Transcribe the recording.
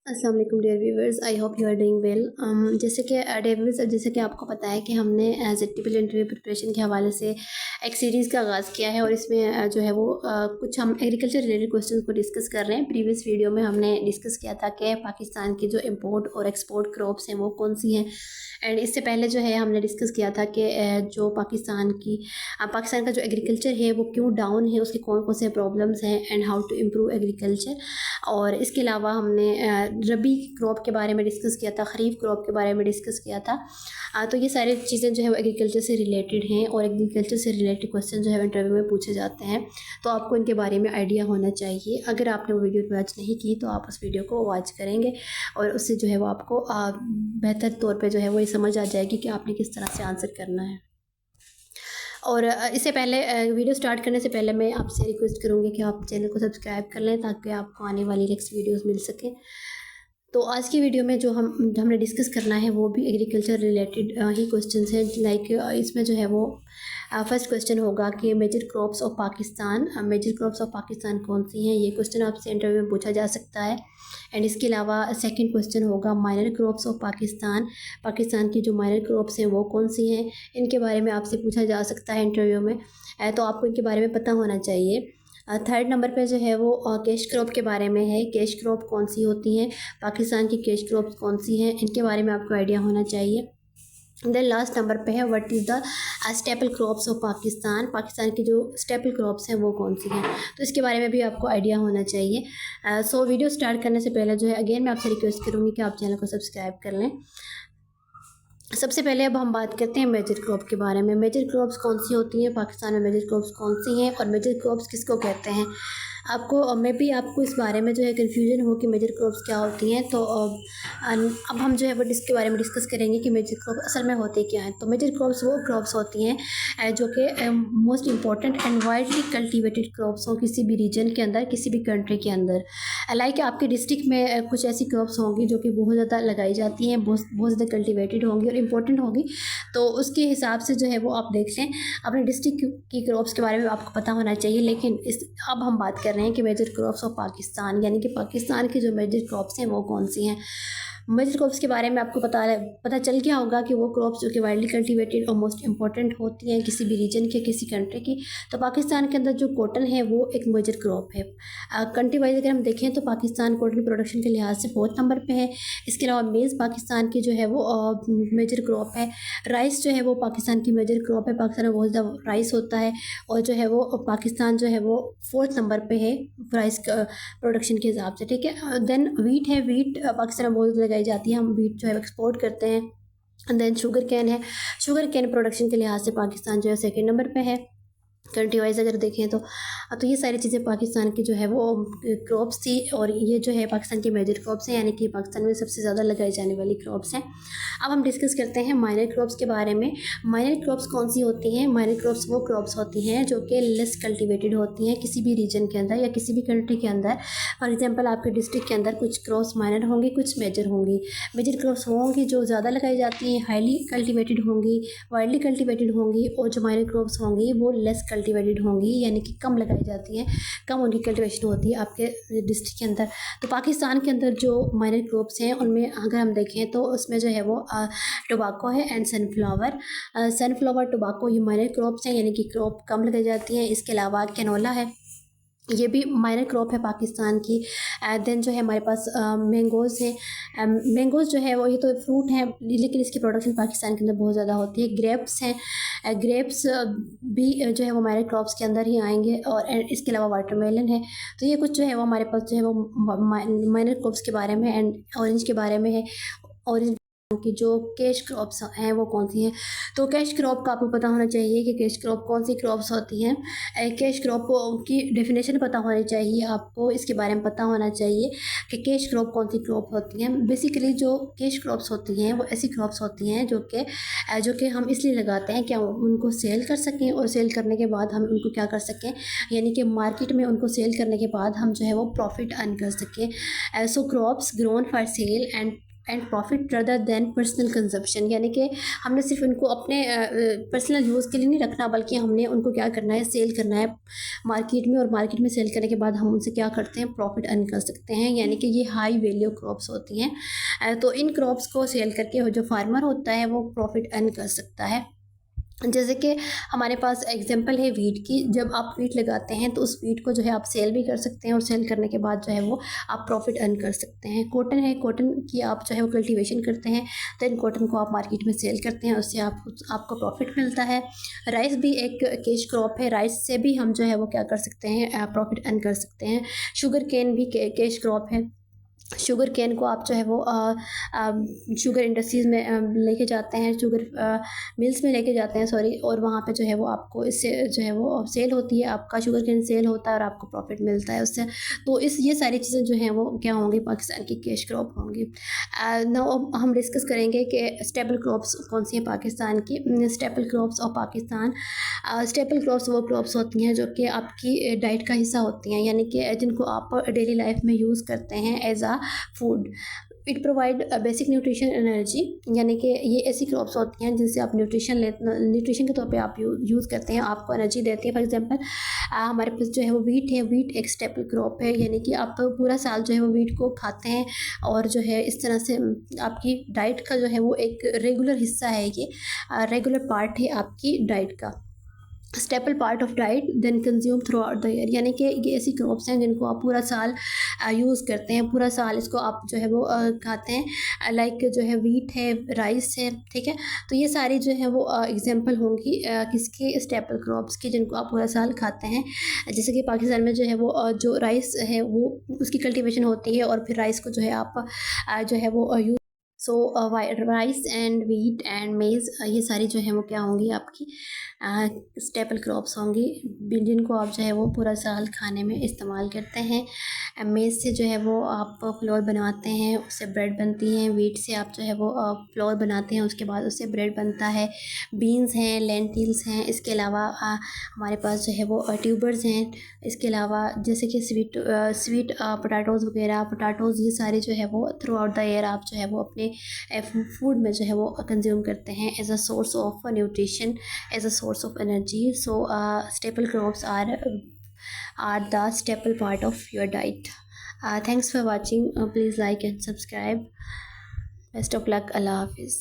अस्सलाम वालेकुम dear viewers, I hope you are doing well. जैसे कि डियर व्यूवर्स, जैसे कि आपको पता है कि हमने as a typical interview preparation के हवाले से एक सीरीज़ का आगाज़ किया है और इसमें जो है वो कुछ हम एग्रीकल्चर रिलेटेड क्वेश्चंस को डिस्कस कर रहे हैं। प्रीवियस वीडियो में हमने डिस्कस किया था कि पाकिस्तान की जो इम्पोर्ट और एक्सपोर्ट क्रॉप्स हैं वो कौन सी हैं, एंड इससे पहले जो है हमने डिस्कस किया था कि जो पाकिस्तान का जो एग्रीकल्चर है वो क्यों डाउन है, उसके कौन कौन से प्रॉब्लम्स हैं and how to improve agriculture. और इसके अलावा हमने रबी क्रॉप के बारे में डिस्कस किया था, ख़रीफ क्रॉप के बारे में डिस्कस किया था। तो ये सारी चीज़ें जो है वो एग्रीकल्चर से रिलेटेड हैं और एग्रीकल्चर से रिलेटेड क्वेश्चन जो है इंटरव्यू में पूछे जाते हैं, तो आपको इनके बारे में आइडिया होना चाहिए। अगर आपने वो वीडियो वॉच नहीं की तो आप उस वीडियो को वॉच करेंगे और उससे जो है वो आपको बेहतर तौर पे जो है वो ये समझ आ जाएगी कि आपने किस तरह से आंसर करना है। और इससे पहले वीडियो स्टार्ट करने से पहले मैं आपसे रिक्वेस्ट करूँगी कि आप चैनल को सब्सक्राइब कर लें ताकि आपको आने वाली नेक्स्ट वीडियोस मिल सकें। तो आज की वीडियो में जो हमने डिस्कस करना है वो भी एग्रीकल्चर रिलेटेड ही क्वेश्चंस हैं। लाइक इसमें जो है वो फर्स्ट क्वेश्चन होगा कि मेजर क्रॉप्स ऑफ पाकिस्तान कौन सी हैं। ये क्वेश्चन आपसे इंटरव्यू में पूछा जा सकता है। एंड इसके अलावा सेकंड क्वेश्चन होगा माइनर क्रॉप्स ऑफ पाकिस्तान की जो माइनर क्रॉप्स हैं वो कौन सी हैं, इनके बारे में आपसे पूछा जा सकता है इंटरव्यू में। तो आपको इनके बारे में पता होना चाहिए। थर्ड नंबर पे जो है वो कैश क्रॉप के बारे में है। कैश क्रॉप कौन सी होती हैं, पाकिस्तान की कैश क्रॉप कौन सी हैं, इनके बारे में आपको आइडिया होना चाहिए। देन लास्ट नंबर पे है what is the staple crops of Pakistan की जो स्टेपल क्रॉप्स हैं वो कौन सी हैं, तो इसके बारे में भी आपको आइडिया होना चाहिए। सो वीडियो स्टार्ट करने से पहले जो है अगेन मैं आपसे रिक्वेस्ट करूँगी कि आप चैनल को सब्सक्राइब कर लें। सबसे पहले अब हम बात करते हैं मेजर क्रॉप के बारे में। मेजर क्रॉप्स कौन सी होती हैं, पाकिस्तान में मेजर क्रॉप्स कौन सी हैं और मेजर क्रॉप्स किसको कहते हैं। आपको इस बारे में जो है कन्फ्यूजन हो कि मेजर क्रॉप्स क्या होती हैं, तो अब हम जो है वो इसके बारे में डिस्कस करेंगे कि मेजर क्रॉप असल में होते क्या हैं। तो मेजर क्रॉप्स वो क्रॉप्स होती हैं जो कि most important and widely cultivated crops हों किसी भी रीजन के अंदर, किसी भी कंट्री के अंदर। लाइक आपके डिस्ट्रिक्ट में कुछ ऐसी क्रॉप्स होंगी जो कि बहुत ज़्यादा लगाई जाती हैं, बहुत ज़्यादा कल्टिवेटेड होंगी और इम्पोर्टेंट होगी, तो उसके हिसाब से जो है वो आप देख लें। अपने डिस्ट्रिक्ट की क्रॉप्स के बारे में आपको पता होना चाहिए। लेकिन अब हम बात कर रहे हैं कि मेजर क्रॉप्स ऑफ पाकिस्तान, यानी कि पाकिस्तान की जो मेजर क्रॉप्स हैं वो कौन सी हैं। मेजर क्रॉप्स के बारे में आपको पता चल गया होगा कि वो क्रॉप्स जो कि वाइडली कल्टिवेटेड और मोस्ट इंपॉर्टेंट होती हैं किसी भी रीजन के, किसी कंट्री की। तो पाकिस्तान के अंदर जो कॉटन है वो एक मेजर क्रॉप है। कंट्री वाइज अगर हम देखें तो पाकिस्तान कॉटन प्रोडक्शन के लिहाज से 4th नंबर पे है। इसके अलावा मेज़ पाकिस्तान की जो है वो मेजर क्रॉप है। राइस जो है वो पाकिस्तान की मेजर क्रॉप है। पाकिस्तान में बहुत ज़्यादा राइस होता है और जो है वो पाकिस्तान जो है वो 4th नंबर पे है राइस प्रोडक्शन के हिसाब से, ठीक है। देन वीट है। वीट पाकिस्तान में बहुत लगाई जाती है, हम वीट जो है एक्सपोर्ट करते हैं। देन शुगर कैन है। शुगर कैन प्रोडक्शन के लिहाज से पाकिस्तान जो है 2nd नंबर पे है कंट्री वाइज अगर देखें तो ये सारी चीज़ें पाकिस्तान की जो है वो क्रॉप्स थी और ये जो है पाकिस्तान की मेजर क्रॉप्स हैं, यानी कि पाकिस्तान में सबसे ज़्यादा लगाई जाने वाली क्रॉप्स हैं। अब हम डिस्कस करते हैं माइनर क्रॉप्स के बारे में। माइनर क्रॉप्स कौन सी होती हैं। माइनर क्रॉप्स वो क्रॉप्स होती हैं जो कि लेस कल्टिवेटेड होती हैं किसी भी रीजन के अंदर या किसी भी कंट्री के अंदर। फॉर एग्जांपल आपके डिस्ट्रिक्ट के अंदर कुछ क्रॉप्स माइनर होंगी, कुछ मेजर होंगी। मेजर क्रॉप्स होंगी जो ज़्यादा लगाई जाती हैं, हाईली कल्टिवेटेड होंगी, वाइडली कल्टिवेटेड होंगी, और जो माइनर क्रॉप्स होंगी वो लेस कल्टिवेटेड होंगी, यानी कि कम लगाई जाती हैं, कम उनकी कल्टिवेशन होती है आपके डिस्ट्रिक्ट के अंदर। तो पाकिस्तान के अंदर जो माइनर क्रॉप्स हैं उनमें अगर हम देखें तो उसमें जो है वो टोबाको है एंड सनफ्लावर टोबाको, ये माइनर क्रॉप्स हैं, यानी कि क्रॉप कम लगाई जाती हैं। इसके अलावा कैनोला है, ये भी माइनर क्रॉप है पाकिस्तान की। देन जो है हमारे पास मैंगोज़ हैं। मैंगोज़ जो है वो ये तो फ्रूट हैं लेकिन इसकी प्रोडक्शन पाकिस्तान के अंदर बहुत ज़्यादा होती है। ग्रेप्स हैं। ग्रेप्स भी जो है वो हमारे क्रॉप्स के अंदर ही आएंगे। और इसके अलावा वाटरमेलन है। तो ये कुछ जो है वो हमारे पास जो है वो माइनर क्रॉप्स के बारे में एंड ऑरेंज के बारे में है। ऑरेंज की जो कैश क्रॉप्स हैं वो कौन सी हैं। तो कैश क्रॉप का आपको पता होना चाहिए कि कैश क्रॉप कौन सी क्रॉप्स होती हैं। कैश क्रॉप की डेफिनेशन पता होनी चाहिए आपको, इसके बारे में पता होना चाहिए कि कैश क्रॉप कौन सी क्रॉप होती हैं। बेसिकली जो कैश क्रॉप्स होती हैं वो ऐसी क्रॉप्स होती हैं जो कि हम इसलिए लगाते हैं कि हम उनको सेल कर सकें और सेल करने के बाद हम उनको क्या कर सकें, यानी कि मार्केट में उनको सेल करने के बाद हम जो है वो प्रॉफिट अर्न कर सकें। सो crops grown for sale and and profit rather than personal consumption, यानी कि हमने सिर्फ उनको अपने पर्सनल यूज़ के लिए नहीं रखना, बल्कि हमने उनको क्या करना है, सेल करना है मार्केट में, और मार्केट में सेल करने के बाद हम उनसे क्या करते हैं, प्रॉफिट अर्न कर सकते हैं। यानी कि ये हाई वैल्यू क्रॉप्स होती हैं। तो इन क्रॉप्स को सेल करके जो फार्मर होता है वो प्रॉफिट अर्न कर सकता है। जैसे कि हमारे पास एग्जांपल है वीट की। जब आप वीट लगाते हैं तो उस वीट को जो है आप सेल भी कर सकते हैं, और सेल करने के बाद जो है वो आप प्रॉफिट अर्न कर सकते हैं। कॉटन है, कॉटन की आप जो है वो कल्टीवेशन करते हैं, देन कॉटन को आप मार्केट में सेल करते हैं, उससे आपको प्रॉफिट मिलता है। राइस भी एक कैश क्रॉप है, राइस से भी हम जो है वो क्या कर सकते हैं, प्रॉफिट अर्न कर सकते हैं। शुगर केन भी कैश क्रॉप है। शुगर केन को आप जो है वो शुगर इंडस्ट्रीज़ में लेके जाते हैं, शुगर मिल्स में लेके जाते हैं, सॉरी, और वहाँ पे जो है वो आपको इससे जो है वो सेल होती है, आपका शुगर केन सेल होता है और आपको प्रॉफिट मिलता है उससे। तो ये सारी चीज़ें जो हैं वो क्या होंगी, पाकिस्तान की कैश क्रॉप होंगी। नाउ हम डिस्कस करेंगे कि स्टेपल क्रॉप्स कौन सी हैं पाकिस्तान की। Staple crops of Pakistan, staple crops वो क्रॉप्स होती हैं जो कि आपकी डाइट का हिस्सा होती हैं, यानी कि जिनको आप डेली लाइफ में यूज़ करते हैं as a food. It provide basic nutrition energy, यानी कि ये ऐसी क्रॉप्स होती हैं जिनसे आप न्यूट्रिशन के तौर पे आप यूज़ करते हैं, आपको एनर्जी देती है। फॉर एग्जांपल हमारे पास जो है वो वीट है, वीट एक स्टेपल क्रॉप है, यानी कि आप पूरा साल जो है वो वीट को खाते हैं, और जो है इस तरह से आपकी डाइट का जो है वो एक रेगुलर हिस्सा है, ये रेगुलर पार्ट है आपकी डाइट का। Staple part of diet then consume throughout the year, यानी कि ये ऐसी क्रॉप्स हैं जिनको आप पूरा साल यूज़ करते हैं, पूरा साल इसको आप जो है वो खाते हैं। लाइक जो है वीट है, राइस है, ठीक है। तो ये सारी जो है वो एग्जांपल होंगी किसके, स्टेपल क्रॉप्स की, जिनको आप पूरा साल खाते हैं। जैसे कि पाकिस्तान में जो है वो जो राइस है वो उसकी कल्टीवेशन होती है, और फिर राइस को जो है आप जो है वो सो राइस एंड वीट एंड मेज़, ये सारी जो है वो क्या होंगी, आपकी स्टेपल क्रॉप्स होंगी, जिनको आप जो है वो पूरा साल खाने में इस्तेमाल करते हैं। मेज़ से जो है वो आप फ्लोर बनाते हैं, उससे ब्रेड बनती हैं। वीट से आप जो है वो फ्लोर बनाते हैं, उसके बाद उससे ब्रेड बनता है। बीन्स हैं, लेंटिल्स हैं, इसके अलावा हमारे पास जो है वो ट्यूबर्स हैं। इसके अलावा जैसे कि स्वीट पोटैटोज़ वगैरह, पोटैटोज़, ये सारे जो है वो थ्रू आउट द ईयर आप जो है वो अपने फूड में जो है वो कंज्यूम करते हैं as a source of nutrition, as a source of energy. So staple crops are the staple part of your diet. Thanks for watching. Please like and subscribe. Best of luck. Allah Hafiz.